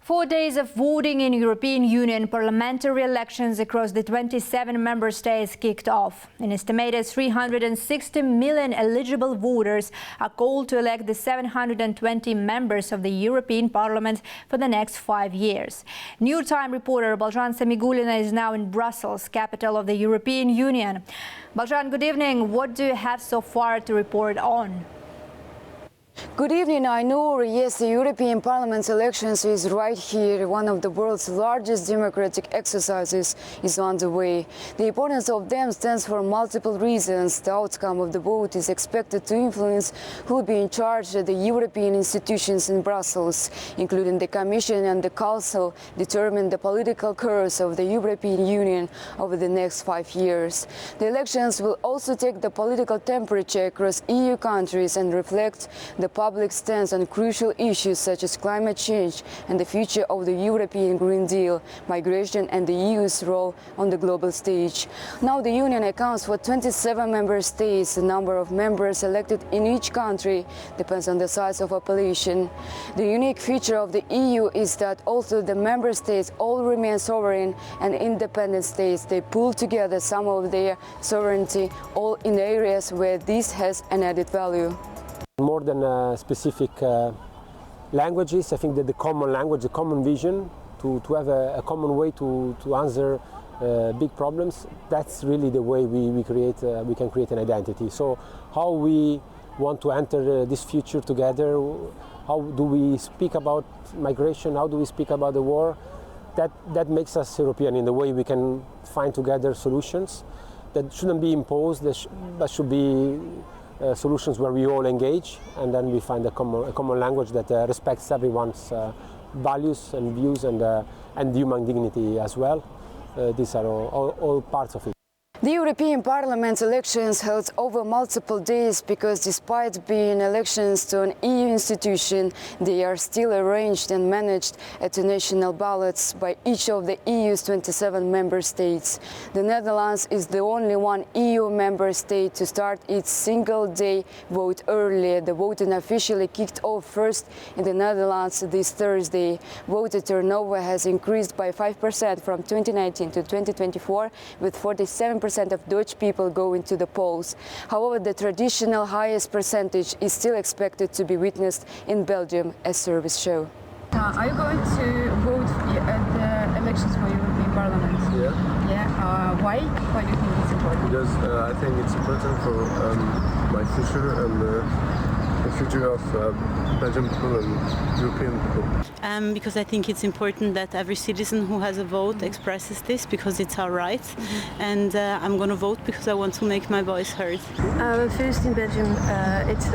4 days of voting in European Union parliamentary elections across the 27 member states kicked off. An estimated 360 million eligible voters are called to elect the 720 members of the European Parliament for the next 5 years. New Time reporter Balzhan Samigulina is now in Brussels, capital of the European Union. Balzhan, good evening. What do you have so far to report on? Good evening, Ainur. Yes, the European Parliament elections is right here. One of the world's largest democratic exercises is on the way. The importance of them stands for multiple reasons. The outcome of the vote is expected to influence who will be in charge of the European institutions in Brussels, including the Commission and the Council, determine the political course of the European Union over the next 5 years. The elections will also take the political temperature across EU countries and reflect the public stance on crucial issues such as climate change and the future of the European Green Deal, migration and the EU's role on the global stage. Now the Union accounts for 27 member states. The number of members elected in each country depends on the size of population. The unique feature of the EU is that although the member states all remain sovereign and independent states, they pool together some of their sovereignty, all in areas where this has an added value. More than specific languages, I think that the common language, the common vision, to have a common way to answer big problems, that's really the way we can create an identity. So how we want to enter this future together, how do we speak about migration, how do we speak about the war, that makes us European in the way we can find together solutions that shouldn't be imposed, but should be solutions where we all engage, and then we find a common language that respects everyone's values and views and human dignity as well. These are all parts of it. The European Parliament elections held over multiple days because despite being elections to an EU institution, they are still arranged and managed at national ballots by each of the EU's 27 member states. The Netherlands is the only one EU member state to start its single-day vote earlier. The voting officially kicked off first in the Netherlands this Thursday. Voter turnover has increased by 5% from 2019 to 2024, with 47% of Dutch people going to the polls. However, the traditional highest percentage is still expected to be witnessed in Belgium, as service show. Are you going to vote at the elections for European Parliament? Yeah. Yeah. Why? Why do you think it's important? Because I think it's important for my future and the future of Belgian people and European people. Because I think it's important that every citizen who has a vote expresses this, because it's our right. And I'm going to vote because I want to make my voice heard. First, in Belgium, it's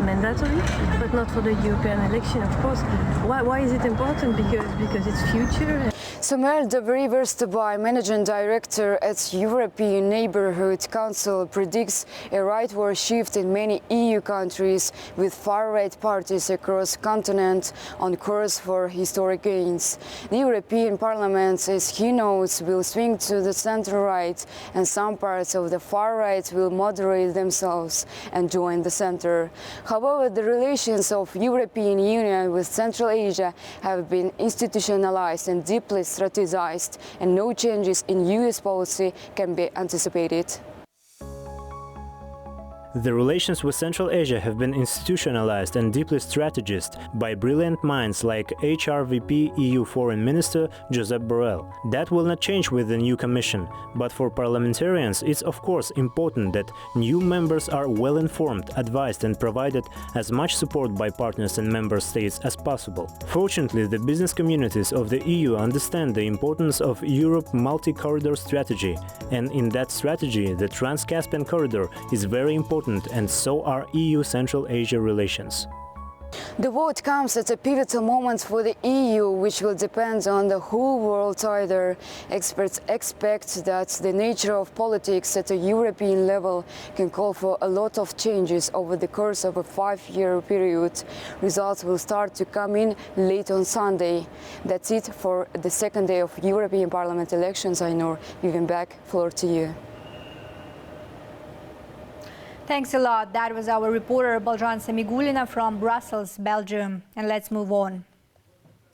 mandatory, but not for the European election, of course. Why is it important? Because it's future. Somer de Versterby, Managing Director at European Neighbourhood Council, predicts a rightward shift in many EU countries, with far-right parties across the continent on course for historic gains. The European Parliament, as he notes, will swing to the centre-right, and some parts of the far-right will moderate themselves and join the centre. However, the relations of European Union with Central Asia have been institutionalized and deeply strategized, and no changes in US policy can be anticipated. The relations with Central Asia have been institutionalized and deeply strategized by brilliant minds like HRVP EU Foreign Minister Josep Borrell. That will not change with the new Commission, but for parliamentarians it's of course important that new members are well informed, advised and provided as much support by partners and member states as possible. Fortunately, the business communities of the EU understand the importance of Europe multi-corridor strategy, and in that strategy the Trans-Caspian corridor is very important, and so are EU-Central Asia relations. The vote comes at a pivotal moment for the EU, which will depend on the whole world either. Experts expect that the nature of politics at a European level can call for a lot of changes over the course of a 5-year period. Results will start to come in late on Sunday. That's it for the second day of European Parliament elections. Ainur, giving back floor to you. Thanks a lot. That was our reporter Balzhan Samigulina from Brussels, Belgium. And let's move on.